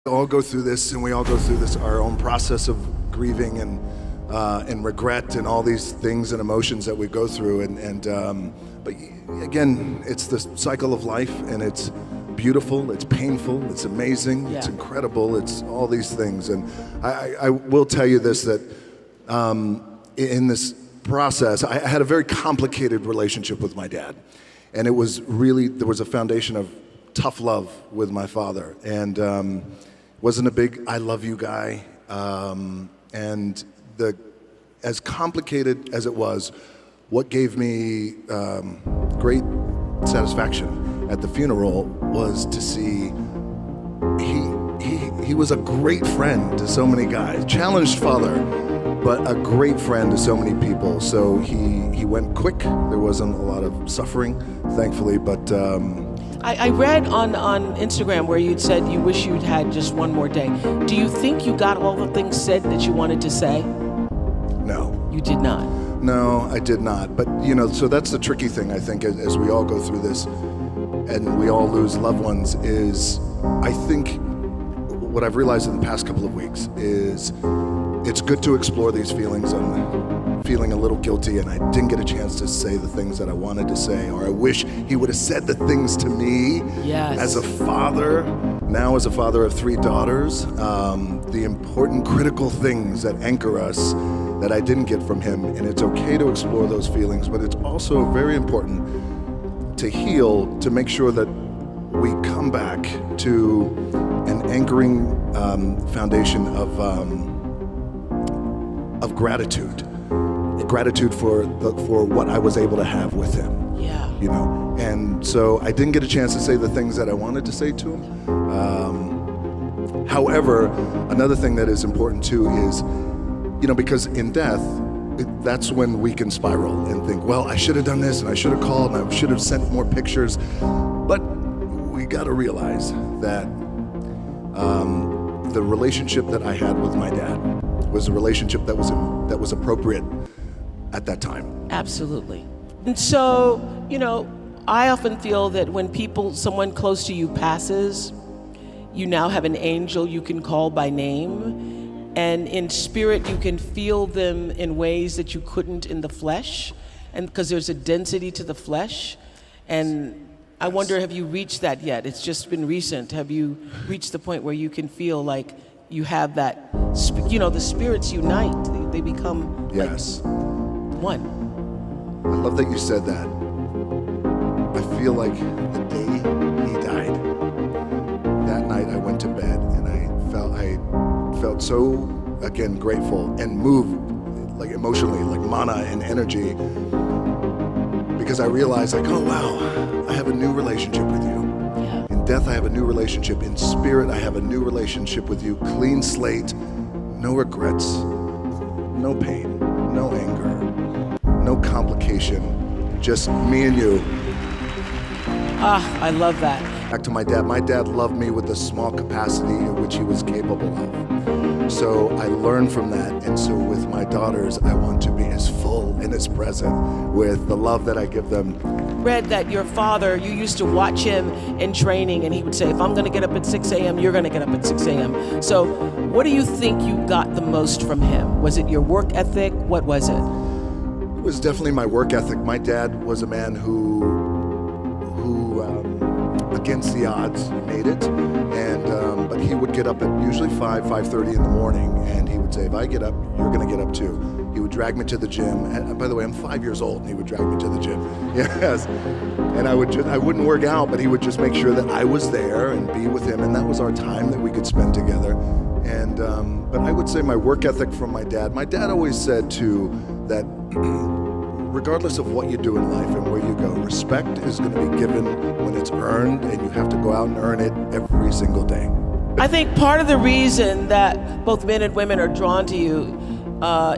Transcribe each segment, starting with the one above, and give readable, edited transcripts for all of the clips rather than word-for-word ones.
all go through this, and we all go through this our own process of grieving and regret and all these things and emotions that we go through. But again, it's the cycle of life, and it's beautiful, it's painful, it's amazing, it's incredible, it's all these things. And I will tell you this, that in this process, I had a very complicated relationship with my dad, and it was really, there was a foundation of tough love with my father, and wasn't a big I love you guy, and as complicated as it was, what gave me great satisfaction at the funeral was to see he was a great friend to so many guys, challenged father, but a great friend to so many people. So he went quick. There wasn't a lot of suffering, thankfully, but I read on Instagram where you'd said you wish you'd had just one more day. Do you think you got all the things said that you wanted to say? No. You did not? No, I did not. But, you know, so that's the tricky thing, I think, as we all go through this and we all lose loved ones, is I think what I've realized in the past couple of weeks is it's good to explore these feelings. I'm feeling a little guilty, and I didn't get a chance to say the things that I wanted to say, or I wish he would have said the things to me as a father, now as a father of 3 daughters, the important critical things that anchor us that I didn't get from him. And it's okay to explore those feelings, but it's also very important to heal, to make sure that we come back to an anchoring foundation of gratitude for what I was able to have with him. Yeah. You know, and so I didn't get a chance to say the things that I wanted to say to him. However, another thing that is important too is, you know, because in death, that's when we can spiral and think, well, I should have done this, and I should have called, and I should have sent more pictures. But we got to realize that the relationship that I had with my dad was a relationship that was appropriate at that time. Absolutely. And so, you know, I often feel that when someone close to you passes, you now have an angel you can call by name. And in spirit, you can feel them in ways that you couldn't in the flesh, and because there's a density to the flesh. And I wonder, have you reached that yet? It's just been recent. Have you reached the point where you can feel like you have that, you know, the spirits unite, they become like one? I love that you said that. I feel like the day he died, that night I went to bed, and I felt so, again, grateful and moved, like emotionally, like mana and energy, because I realized, like, oh wow, I have a new relationship with you. Yeah. In death, I have a new relationship. In spirit, I have a new relationship with you. Clean slate, no regrets, no pain, no anger, no complication, just me and you. I love that. Back to my dad. My dad loved me with the small capacity in which he was capable of. So I learned from that, and so with my daughters, I want to be as full and as present with the love that I give them. Read that your father, you used to watch him in training, and he would say, if I'm gonna get up at 6 a.m., you're gonna get up at 6 a.m. So what do you think you got the most from him? Was it your work ethic? What was it? It was definitely my work ethic. My dad was a man who against the odds made it, and but he would get up at usually 5:30 in the morning, and he would say, if I get up, you're gonna get up too. He would drag me to the gym, and by the way, I'm 5 years old, and he would drag me to the gym. Yes, and I wouldn't work out, but he would just make sure that I was there and be with him, and that was our time that we could spend together. And but I would say my work ethic from my dad always said too that regardless of what you do in life and where you go, respect is going to be given when it's earned, and you have to go out and earn it every single day. I think part of the reason that both men and women are drawn to you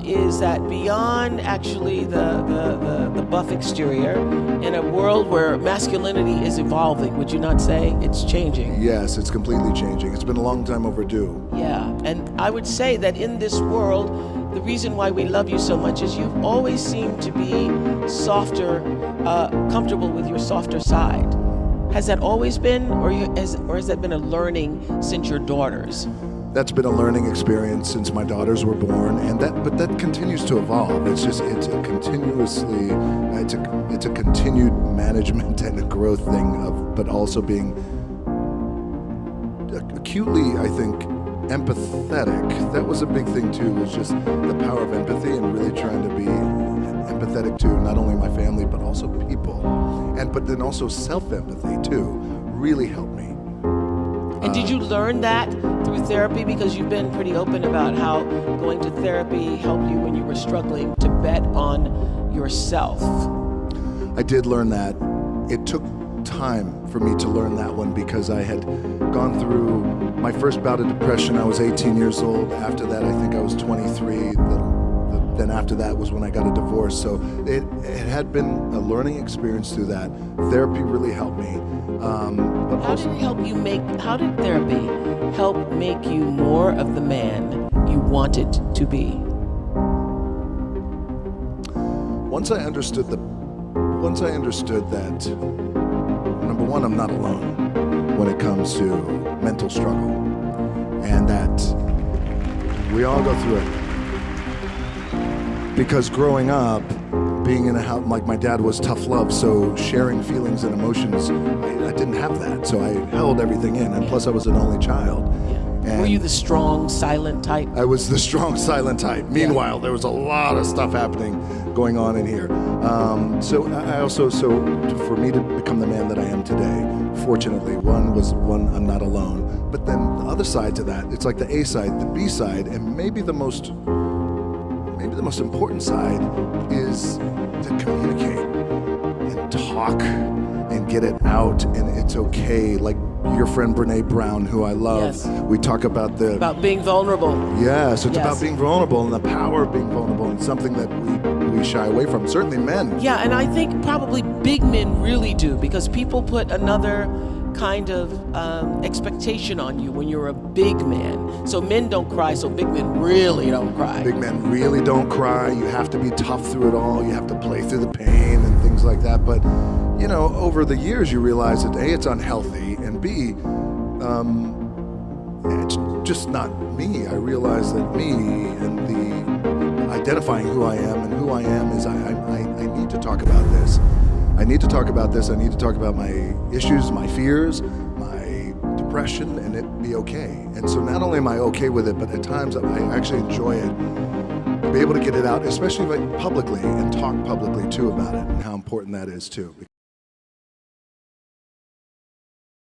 is that beyond actually the buff exterior, in a world where masculinity is evolving, would you not say it's changing? Yes, it's completely changing. It's been a long time overdue. Yeah, and I would say that in this world, the reason why we love you so much is you've always seemed to be softer, comfortable with your softer side. Has that always been, or has that been a learning since your daughters? That's been a learning experience since my daughters were born, but that continues to evolve. It's a continued management and a growth thing but also being acutely, I think, empathetic. That was a big thing too, was just the power of empathy and really trying to be empathetic to not only my family but also people, but then also self-empathy too really helped me. And did you learn that through therapy? Because you've been pretty open about how going to therapy helped you when you were struggling to bet on yourself. I did learn that. It took time for me to learn that one because I had gone through my first bout of depression. I was 18 years old. After that, I think I was 23. Then after that was when I got a divorce. So it had been a learning experience through that. Therapy really helped me. How did therapy help make you more of the man you wanted to be? Once I understood that, number one, I'm not alone when it comes to mental struggle, and that we all go through it. Because growing up, being in a house, like my dad was tough love, so sharing feelings and emotions, I didn't have that. So I held everything in, and plus I was an only child. Were you the strong, silent type? I was the strong, silent type. Meanwhile, there was a lot of stuff happening going on in here. For me to become the man that I am today, fortunately, I'm not alone. But then the other side to that, it's like the A side, the B side, and maybe the most important side is to communicate and talk and get it out, and it's okay. Like your friend Brene Brown, who I love, yes. We talk about being vulnerable. Yes, it's about being vulnerable and the power of being vulnerable, and something that we shy away from. Certainly men. Yeah, and I think probably big men really do, because people put another kind of expectation on you when you're a big man. So men don't cry, so big men really don't cry. Big men really don't cry. You have to be tough through it all. You have to play through the pain and things like that. But, over the years you realize that A, it's unhealthy, and B, it's just not me. I realize that me and the identifying who I am and who I am is I need to talk about this. I need to talk about this. I need to talk about my issues, my fears, my depression, and it be okay. And so not only am I okay with it, but at times I actually enjoy it. To be able to get it out, especially publicly, and talk publicly too about it, and how important that is too.